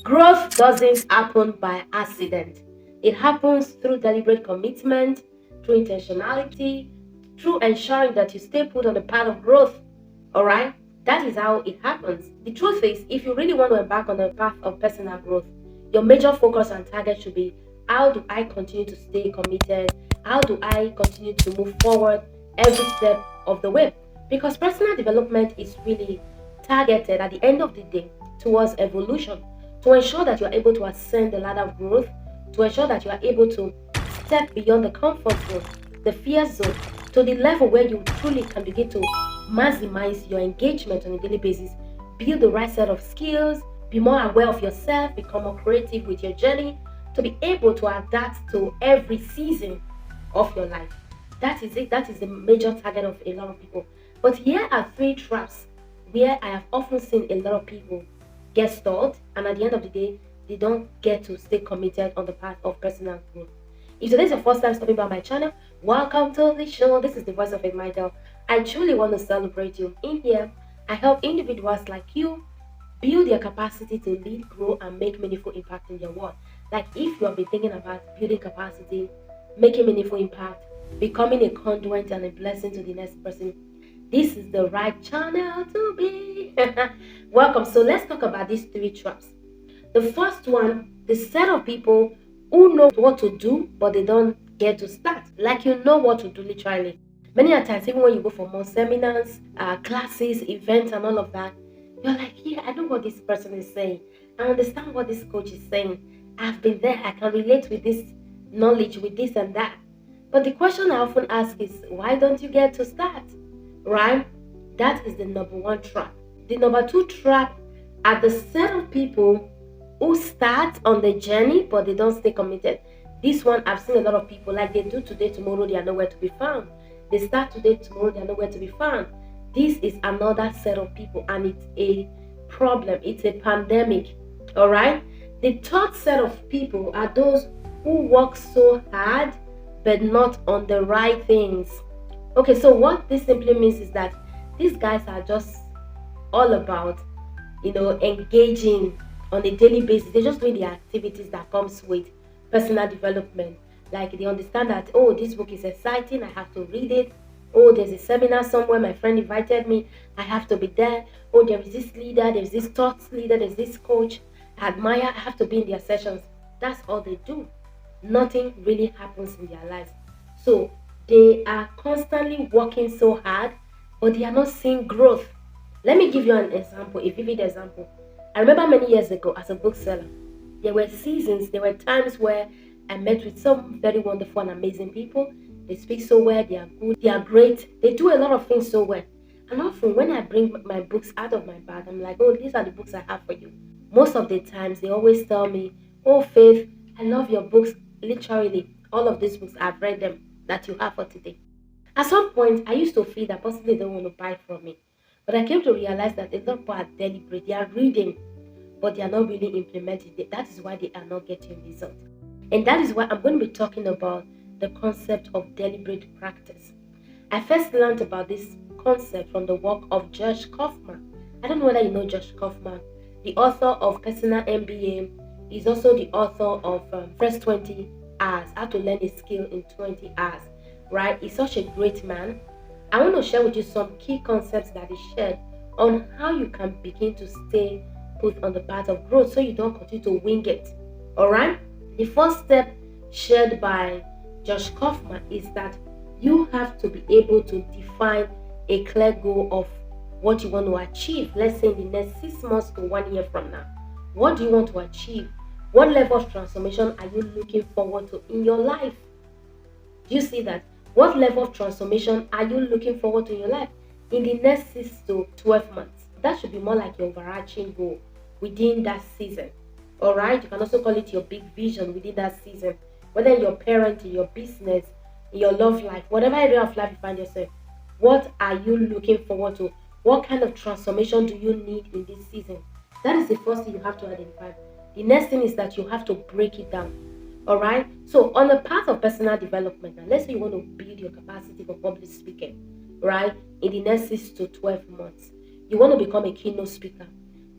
Growth doesn't happen by accident. It happens through deliberate commitment, through intentionality, through ensuring that you stay put on the path of growth. All right? That is how it happens. The truth is, if you really want to embark on the path of personal growth, your major focus and target should be, how do I continue to stay committed? How do I continue to move forward every step of the way? Because personal development is really targeted at the end of the day towards evolution, to ensure that you are able to ascend the ladder of growth, to ensure that you are able to step beyond the comfort zone, the fear zone, to the level where you truly can begin to maximize your engagement on a daily basis, build the right set of skills, be more aware of yourself, become more creative with your journey, to be able to adapt to every season of your life. That is it. That is the major target of a lot of people. But here are three traps where I have often seen a lot of people get stalled, and at the end of the day, they don't get to stay committed on the path of personal growth. If today is your first time stopping by my channel, welcome to the show. This is the voice of Michael. I truly want to celebrate you. In here, I help individuals like you build your capacity to lead, grow, and make meaningful impact in your world. Like if you have been thinking about building capacity, making meaningful impact, becoming a conduit and a blessing to the next person, this is the right channel to be. Welcome. So let's talk about these three traps. The first one, the set of people who know what to do, but they don't get to start. Like you know what to do literally. Many a times, even when you go for more seminars, classes, events, and all of that, you're like, yeah, I know what this person is saying. I understand what this coach is saying. I've been there. I can relate with this knowledge, with this and that. But the question I often ask is, why don't you get to start? Right? That is the number one trap. The number two trap are the set of people who start on the journey but they don't stay committed. This one, I've seen a lot of people, like they do today, tomorrow they are nowhere to be found. They start today, tomorrow they are nowhere to be found. This is another set of people, and it's a problem. It's a pandemic. All right. The third set of people are those who work so hard but not on the right things. Okay, so what this simply means is that these guys are just all about, engaging on a daily basis. They're just doing the activities that comes with personal development. Like they understand that, oh, this book is exciting, I have to read it. Oh, there's a seminar somewhere, my friend invited me, I have to be there. Oh, there is this leader, there's this thought leader, there's this coach I admire, I have to be in their sessions. That's all they do. Nothing really happens in their lives. So they are constantly working so hard, but they are not seeing growth. Let me give you an example, a vivid example. I remember many years ago as a bookseller, there were seasons, there were times where I met with some very wonderful and amazing people. They speak so well, they are good, they are great, they do a lot of things so well. And often when I bring my books out of my bag, I'm like, oh, these are the books I have for you. Most of the times they always tell me, oh, Faith, I love your books. Literally, all of these books, I've read them that you have for today. At some point, I used to feel that possibly they don't want to buy from me. But I came to realize that a lot of people are deliberate. They are reading, but they are not really implementing it. That is why they are not getting results. And that is why I'm going to be talking about the concept of deliberate practice. I first learned about this concept from the work of Josh Kaufman. I don't know whether you know Josh Kaufman, the author of Personal MBA. He's also the author of First 20 Hours, How to Learn a Skill in 20 Hours. Right? He's such a great man. I want to share with you some key concepts that he shared on how you can begin to stay put on the path of growth so you don't continue to wing it. All right? The first step shared by Josh Kaufman is that you have to be able to define a clear goal of what you want to achieve. Let's say in the next 6 months to 1 year from now. What do you want to achieve? What level of transformation are you looking forward to in your life? Do you see that? What level of transformation are you looking forward to in your life in the next 6 to 12 months? That should be more like your overarching goal within that season. All right? You can also call it your big vision within that season. Whether in your parenting, your business, in your love life, whatever area of life you find yourself, what are you looking forward to? What kind of transformation do you need in this season? That is the first thing you have to identify. The next thing is that you have to break it down. All right. So on the path of personal development, now let's say you want to build your capacity for public speaking, right? In the next 6 to 12 months, you want to become a keynote speaker.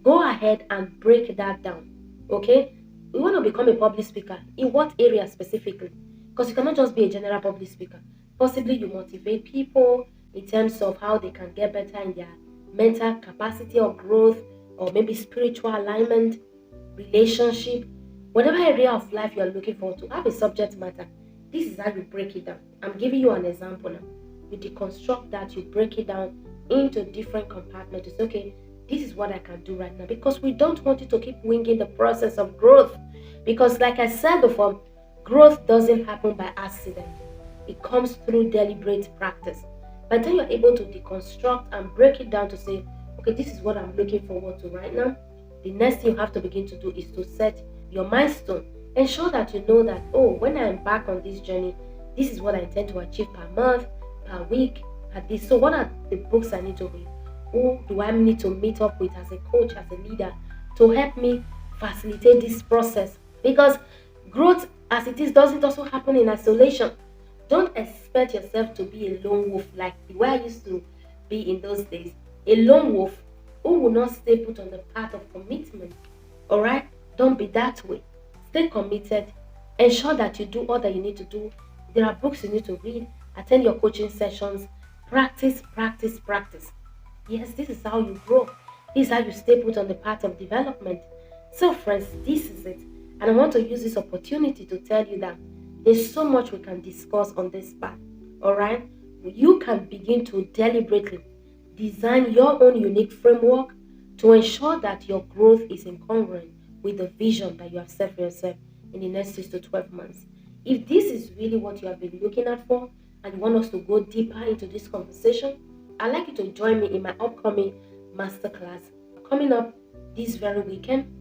Go ahead and break that down. Okay? We want to become a public speaker. In what area specifically? Because you cannot just be a general public speaker. Possibly you motivate people in terms of how they can get better in their mental capacity or growth, or maybe spiritual alignment, relationship, whatever area of life you are looking for to have a subject matter. This is how you break it down. I'm giving you an example now. You deconstruct that, you break it down into different compartments. It's okay, this is what I can do right now, because we don't want you to keep winging the process of growth. Because, like I said before, growth doesn't happen by accident, it comes through deliberate practice. By the time you're able to deconstruct and break it down to say, okay, this is what I'm looking forward to right now, the next thing you have to begin to do is to set your milestone. Ensure that you know that, oh, when I embark on this journey, this is what I intend to achieve per month, per week, per this. So, what are the books I need to read? Who do I need to meet up with as a coach, as a leader, to help me facilitate this process? Because growth, as it is, doesn't also happen in isolation. Don't expect yourself to be a lone wolf like the way I used to be in those days. A lone wolf who will not stay put on the path of commitment. Alright? Don't be that way. Stay committed. Ensure that you do all that you need to do. There are books you need to read. Attend your coaching sessions. Practice, practice, practice. Yes, this is how you grow. This is how you stay put on the path of development. So, friends, this is it. And I want to use this opportunity to tell you that there's so much we can discuss on this path. Alright? You can begin to deliberately design your own unique framework to ensure that your growth is incongruent with the vision that you have set for yourself in the next 6 to 12 months. If this is really what you have been looking at for and you want us to go deeper into this conversation, I'd like you to join me in my upcoming masterclass coming up this very weekend.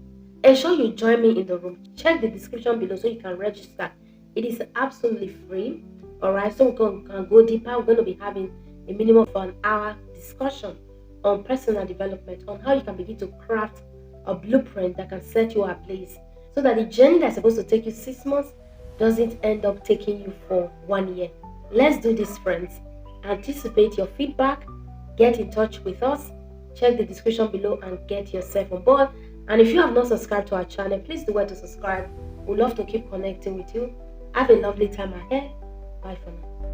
Ensure you join me in the room. Check the description below so you can register. It is absolutely free. Alright, so we can go deeper. We're going to be having a minimum of an hour discussion on personal development, on how you can begin to craft a blueprint that can set you ablaze, so that the journey that's supposed to take you 6 months doesn't end up taking you for 1 year. Let's do this, friends. Anticipate your feedback. Get in touch with us. Check the description below and get yourself on board. And if you have not subscribed to our channel, please do well to subscribe. We'd love to keep connecting with you. Have a lovely time ahead. Bye for now.